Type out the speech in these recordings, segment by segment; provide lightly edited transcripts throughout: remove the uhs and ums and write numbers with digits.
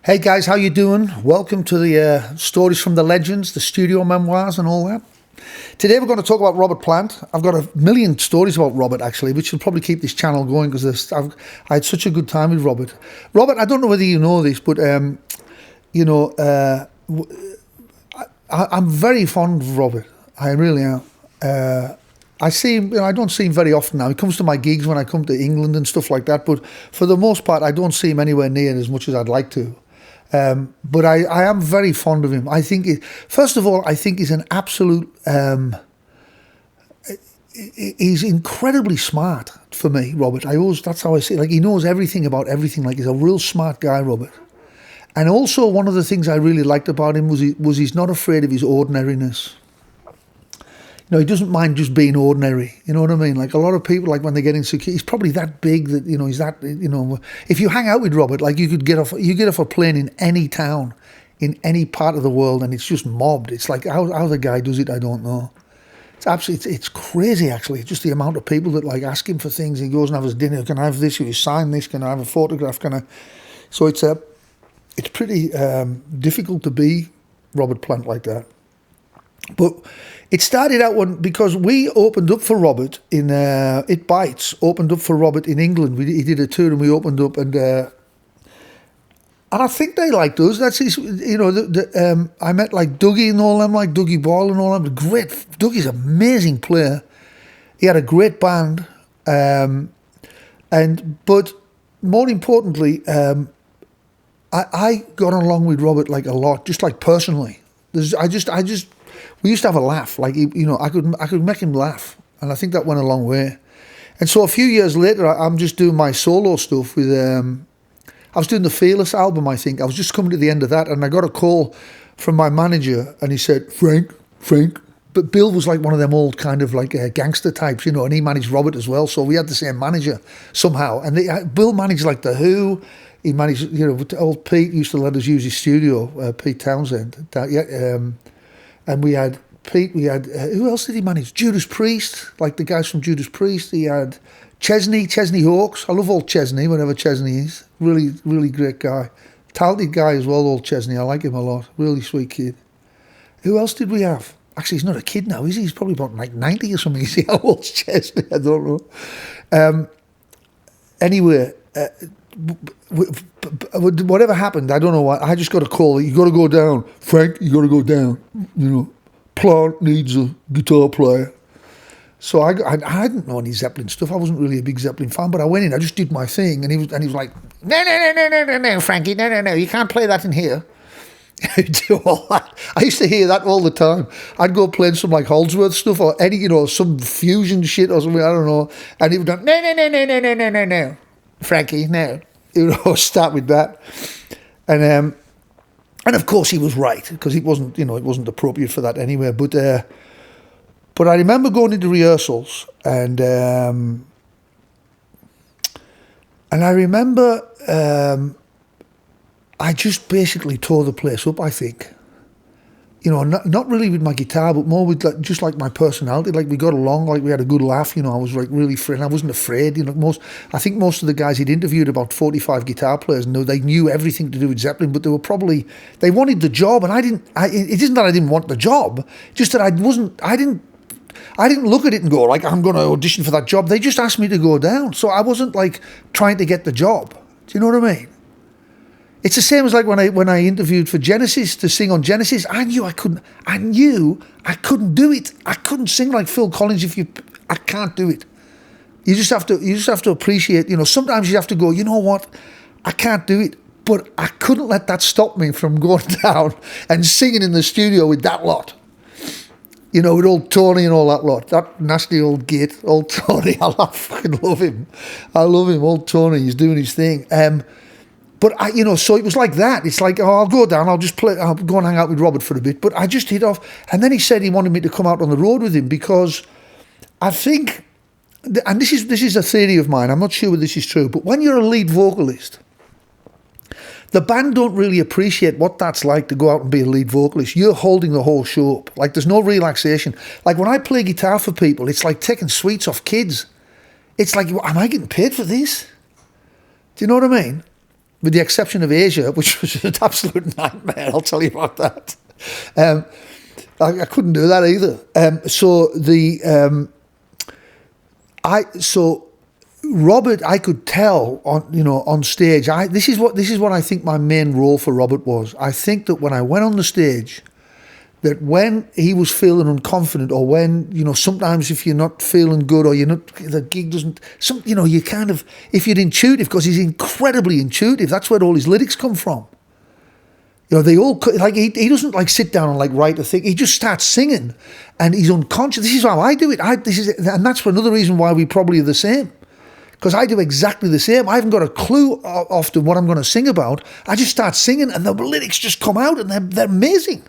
Hey guys, how you doing? Welcome to the Stories from the Legends, the Studio Memoirs and all that. Today we're going to talk about Robert Plant. I've got a million stories about Robert actually, which will probably keep this channel going because I had such a good time with Robert. Robert, I don't know whether you know this, but I'm very fond of Robert. I really am. I see him, I don't see him very often now. He comes to my gigs when I come to England and stuff like that, but for the most part I don't see him anywhere near as much as I'd like to. But I am very fond of him. I think, first of all, I think he's an absolute, he's incredibly smart for me, Robert. That's how I see it. Like, he knows everything about everything. Like, he's a real smart guy, Robert. And also, one of the things I really liked about him was he's not afraid of his ordinariness. You know, he doesn't mind just being ordinary. You know what I mean? Like, a lot of people, like, when they get insecure, he's probably that big that, he's that, if you hang out with Robert, like, you get off a plane in any town, in any part of the world, and it's just mobbed. It's like, how the guy does it, I don't know. It's absolutely, it's crazy, actually. Just the amount of people that, like, ask him for things. He goes and have his dinner. Can I have this? Can you sign this? Can I have a photograph? So it's pretty difficult to be Robert Plant like that. But it started out because we opened up for Robert in It Bites, opened up for Robert in England. He did a tour and we opened up, and I think they liked us. That's his, I met like Dougie and all them, like Dougie Ball and all them. Great, Dougie's an amazing player. He had a great band, but more importantly, I got along with Robert like a lot, just like personally. We used to have a laugh, like, I could make him laugh, and I think that went a long way. And so a few years later, I'm just doing my solo stuff with, I was doing the Fearless album, I think. I was just coming to the end of that, and I got a call from my manager, and he said, Frank, but Bill was like one of them old kind of like gangster types, and he managed Robert as well, so we had the same manager somehow. And Bill managed like The Who, he managed, old Pete used to let us use his studio, Pete Townsend, and we had Pete, who else did he manage? Judas Priest, like the guys from Judas Priest. He had Chesney Hawkes. I love old Chesney, whatever Chesney is. Really, really great guy. Talented guy as well, old Chesney. I like him a lot. Really sweet kid. Who else did we have? Actually, he's not a kid now, is he? He's probably about like 90 or something. You see how old's Chesney? I don't know. Anyway, whatever happened, I don't know why. I just got a call. You got to go down, Frank. You got to go down. Plant needs a guitar player. So I didn't know any Zeppelin stuff. I wasn't really a big Zeppelin fan, but I went in. I just did my thing, and he was like, no, Frankie, no, you can't play that in here. Do all that. I used to hear that all the time. I'd go playing some like Holdsworth stuff or any, some fusion shit or something. I don't know, and he would go, no. Frankie, no. Start with that. And of course he was right, because it wasn't, it wasn't appropriate for that anyway. But I remember going into rehearsals, and I remember I just basically tore the place up, I think. Not really with my guitar, but more with just like my personality. Like, we got along, like we had a good laugh. I was like really free. I wasn't afraid. I think most of the guys he'd interviewed, about 45 guitar players, they knew everything to do with Zeppelin, but they wanted the job, and it isn't that I didn't want the job, just that I didn't look at it and go like, I'm going to audition for that job. They just asked me to go down, so I wasn't like trying to get the job. Do you know what I mean? It's the same as like when I interviewed for Genesis to sing on Genesis. I knew I couldn't do it. I couldn't sing like Phil Collins. I can't do it. You just have to appreciate. Sometimes you have to go, you know what, I can't do it. But I couldn't let that stop me from going down and singing in the studio with that lot. With old Tony and all that lot. That nasty old git, old Tony. I fucking love him. I love him, old Tony. He's doing his thing. But so it was like that. It's like, I'll go down, I'll go and hang out with Robert for a bit. But I just hit off. And then he said he wanted me to come out on the road with him, because I think, and this is a theory of mine, I'm not sure whether this is true, but when you're a lead vocalist, the band don't really appreciate what that's like to go out and be a lead vocalist. You're holding the whole show up. Like, there's no relaxation. Like, when I play guitar for people, it's like taking sweets off kids. It's like, am I getting paid for this? Do you know what I mean? with the exception of Asia, which was an absolute nightmare. I'll tell you about that. I couldn't do that either. So Robert, I could tell on stage. This is what I think my main role for Robert was. I think that when I went on the stage, that when he was feeling unconfident, or when sometimes if you're not feeling good, or the gig doesn't, you kind of, if you're intuitive, because he's incredibly intuitive. That's where all his lyrics come from. They all he doesn't sit down and write a thing. He just starts singing, and he's unconscious. This is how I do it. And that's another reason why we probably are the same. Because I do exactly the same. I haven't got a clue often what I'm going to sing about. I just start singing, and the lyrics just come out, and they're amazing.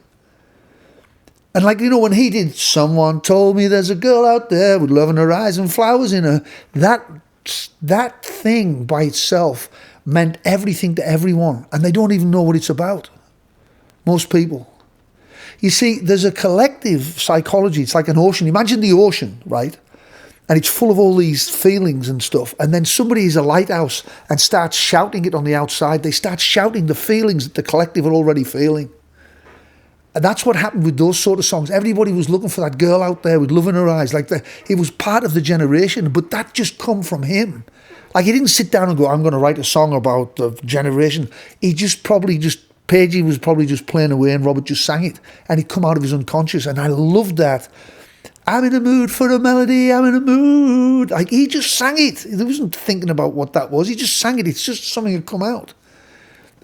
And when he did, someone told me there's a girl out there with love in her eyes and flowers in her. That thing by itself meant everything to everyone, and they don't even know what it's about. Most people. You see, there's a collective psychology. It's like an ocean. Imagine the ocean, right? And it's full of all these feelings and stuff. And then somebody is a lighthouse and starts shouting it on the outside. They start shouting the feelings that the collective are already feeling. And that's what happened with those sort of songs. Everybody was looking for that girl out there with love in her eyes. He was part of the generation, but that just come from him. He didn't sit down and go, I'm going to write a song about the generation. Pagey was probably just playing away, and Robert just sang it. And it come out of his unconscious. And I loved that. I'm in a mood for a melody, I'm in a mood. He just sang it. He wasn't thinking about what that was. He just sang it. It's just something that come out.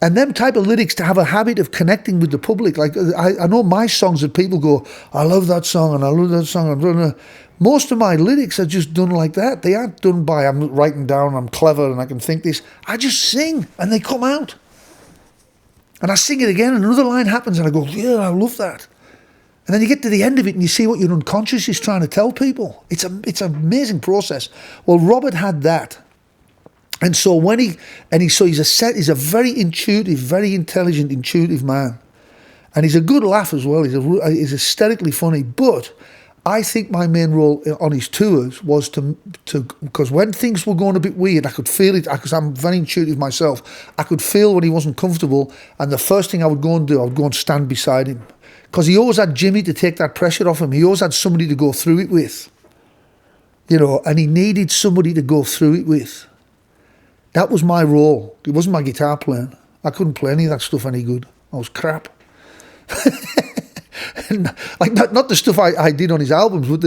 And them type of lyrics, to have a habit of connecting with the public. I know my songs that people go, I love that song and I love that song. Most of my lyrics are just done like that. They aren't done by I'm writing down, I'm clever and I can think this. I just sing and they come out. And I sing it again and another line happens and I go, yeah, I love that. And then you get to the end of it and you see what your unconscious is trying to tell people. It's an amazing process. Well, Robert had that. And so he's a very intuitive, very intelligent, intuitive man. And he's a good laugh as well. He's hysterically funny. But I think my main role on his tours was because when things were going a bit weird, I could feel it, because I'm very intuitive myself. I could feel when he wasn't comfortable, and the first thing I would go and do, I would go and stand beside him. Because he always had Jimmy to take that pressure off him. He always had somebody to go through it with. And he needed somebody to go through it with. That was my role. It wasn't my guitar playing. I couldn't play any of that stuff any good. I was crap. Not the stuff I did on his albums, but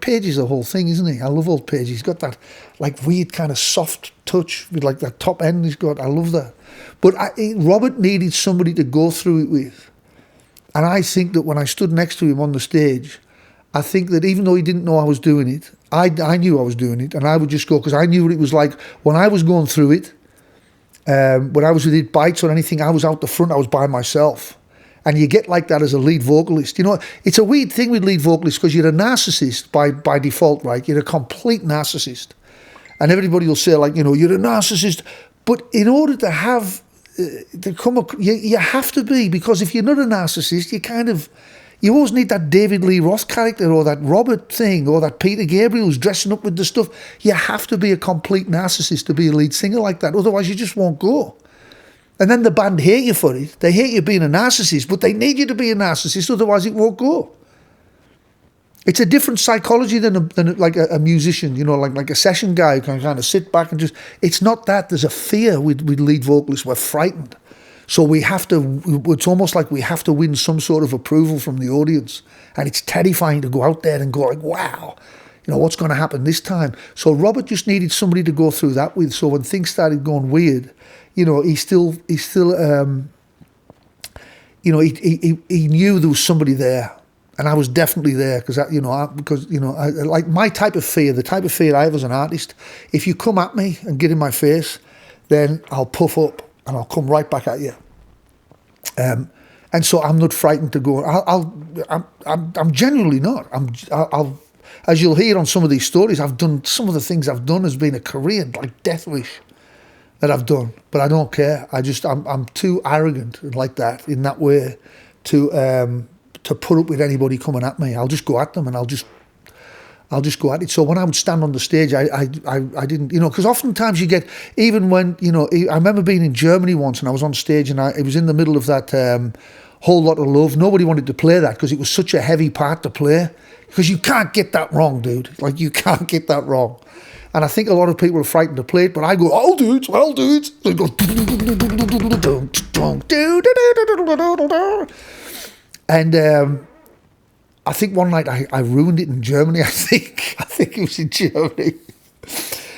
Page is the whole thing, isn't he? I love old Page. He's got that weird kind of soft touch with that top end he's got. I love that. But Robert needed somebody to go through it with. And I think that when I stood next to him on the stage, I think that even though he didn't know I was doing it, I knew I was doing it, and I would just go, because I knew what it was like when I was going through it. When I was with It Bites or anything, I was out the front, I was by myself. And you get like that as a lead vocalist. It's a weird thing with lead vocalists, because you're a narcissist by default, right? You're a complete narcissist. And everybody will say, you're a narcissist. But in order to have, you have to be, because if you're not a narcissist, you always need that David Lee Roth character, or that Robert thing, or that Peter Gabriel who's dressing up with the stuff. You have to be a complete narcissist to be a lead singer like that. Otherwise, you just won't go. And then the band hate you for it. They hate you being a narcissist, but they need you to be a narcissist. Otherwise, it won't go. It's a different psychology than a musician, like a session guy who can kind of sit back and just... It's not that. There's a fear with lead vocalists. We're frightened. So it's almost like we have to win some sort of approval from the audience. And it's terrifying to go out there and go wow, what's going to happen this time? So Robert just needed somebody to go through that with. So when things started going weird, he knew there was somebody there. And I was definitely there because my type of fear, the type of fear I have as an artist, if you come at me and get in my face, then I'll puff up. And I'll come right back at you. And so I'm not frightened to go. I'm genuinely not. As you'll hear on some of these stories, some of the things I've done has been a career, like death wish that I've done. But I don't care. I'm too arrogant like that, in that way, to put up with anybody coming at me. I'll just go at them and I'll I'll just go at it. So when I would stand on the stage, I didn't, you know, because oftentimes you get, even when, you know, I remember being in Germany once and I was on stage and it was in the middle of that Whole Lot of Love. Nobody wanted to play that because it was such a heavy part to play. Because you can't get that wrong, dude. Like, you can't get that wrong. And I think a lot of people are frightened to play it, but I go, I'll do it. They go, and I think one night I ruined it in Germany, I think it was in Germany.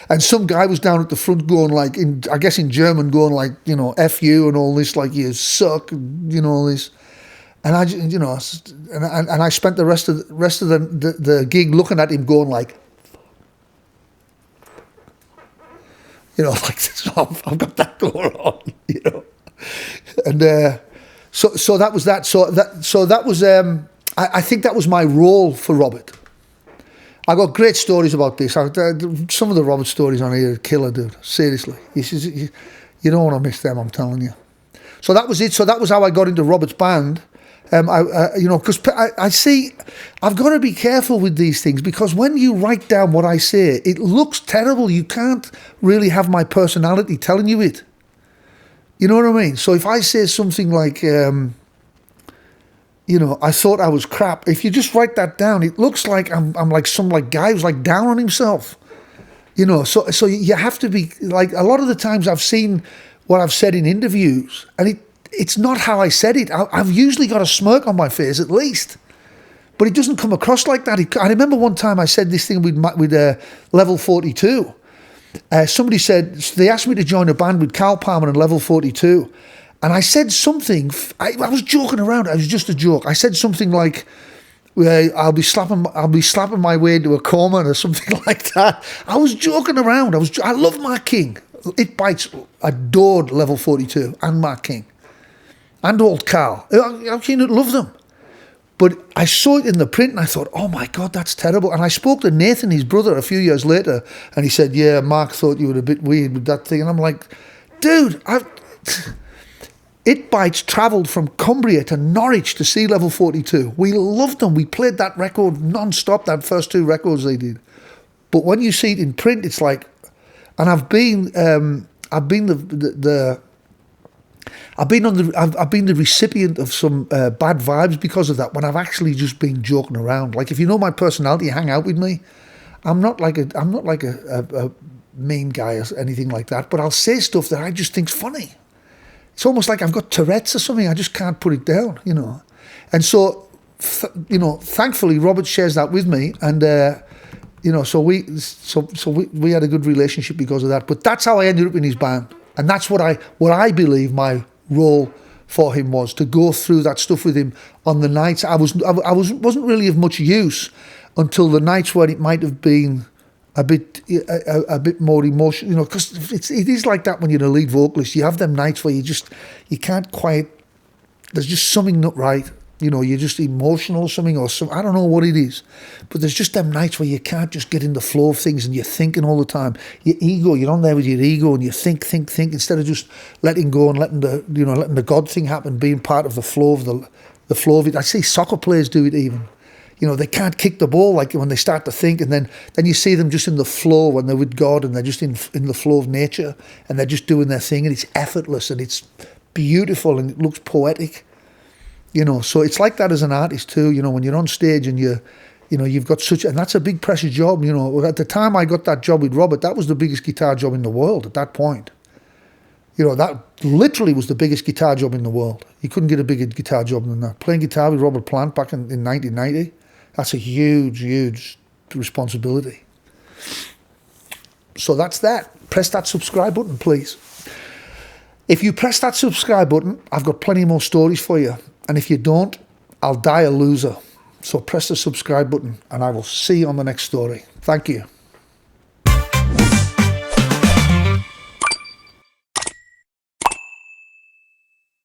And some guy was down at the front going like, I guess in German, going like, you know, F you and all this, like, you suck, you know, all this. And I, you know, and I spent the rest of the gig looking at him going like, you know, like, I've got that going on, you know. And so that was that. So that was, I think that was my role for Robert. I got great stories about this. Some of the Robert stories on here are killer, dude. Seriously. You don't want to miss them, I'm telling you. So that was it. So that was how I got into Robert's band. You know, because I see, I've got to be careful with these things, because when you write down what I say, it looks terrible. You can't really have my personality telling you it. You know what I mean? So if I say something like, you know, I thought I was crap, if you just write that down, it looks like I'm like some like guy who's like down on himself. You know, so you have to be, like, a lot of the times I've seen what I've said in interviews, and it's not how I said it. I've usually got a smirk on my face at least, but it doesn't come across like that. I remember one time I said this thing with Level 42. Somebody said, they asked me to join a band with Carl Palmer and Level 42, and I said something, I was joking around, it was just a joke. I said something like, I'll be slapping my way into a coma or something like that. I was joking around. I love Mark King. It Bites adored Level 42 and Mark King. And old Carl. I love them. But I saw it in the print and I thought, oh my God, that's terrible. And I spoke to Nathan, his brother, a few years later, and he said, yeah, Mark thought you were a bit weird with that thing. And I'm like, dude, It Bites travelled from Cumbria to Norwich to see Level 42. We loved them. We played that record non-stop, that first two records they did. But when you see it in print, it's like, and I've been the recipient of some bad vibes because of that, when I've actually just been joking around. Like, if you know my personality, you hang out with me, I'm not like a mean guy or anything like that, but I'll say stuff that I just think's funny. It's almost like I've got Tourette's or something. I just can't put it down, you know. And so, you know, thankfully Robert shares that with me, and you know, so we had a good relationship because of that. But that's how I ended up in his band, and that's what I believe my role for him was, to go through that stuff with him on the nights. I wasn't really of much use until the nights when it might have been a bit more emotional, you know, because it is like that when you're a lead vocalist. You have them nights where you can't quite, there's just something not right, you know, you're just emotional or something, I don't know what it is, but there's just them nights where you can't just get in the flow of things and you're thinking all the time. Your ego, you're on there with your ego and you think instead of just letting go and letting the God thing happen, being part of the flow of it. I see soccer players do it even. You know, they can't kick the ball, like when they start to think, and then you see them just in the flow when they're with God, and they're just in the flow of nature, and they're just doing their thing, and it's effortless, and it's beautiful, and it looks poetic. You know, so it's like that as an artist too, you know, when you're on stage and you've got such, and that's a big pressure job, you know. At the time I got that job with Robert, that was the biggest guitar job in the world at that point. You know, that literally was the biggest guitar job in the world. You couldn't get a bigger guitar job than that. Playing guitar with Robert Plant back in 1990, that's a huge, huge responsibility. So that's that. Press that subscribe button, please. If you press that subscribe button, I've got plenty more stories for you. And if you don't, I'll die a loser. So press the subscribe button and I will see you on the next story. Thank you.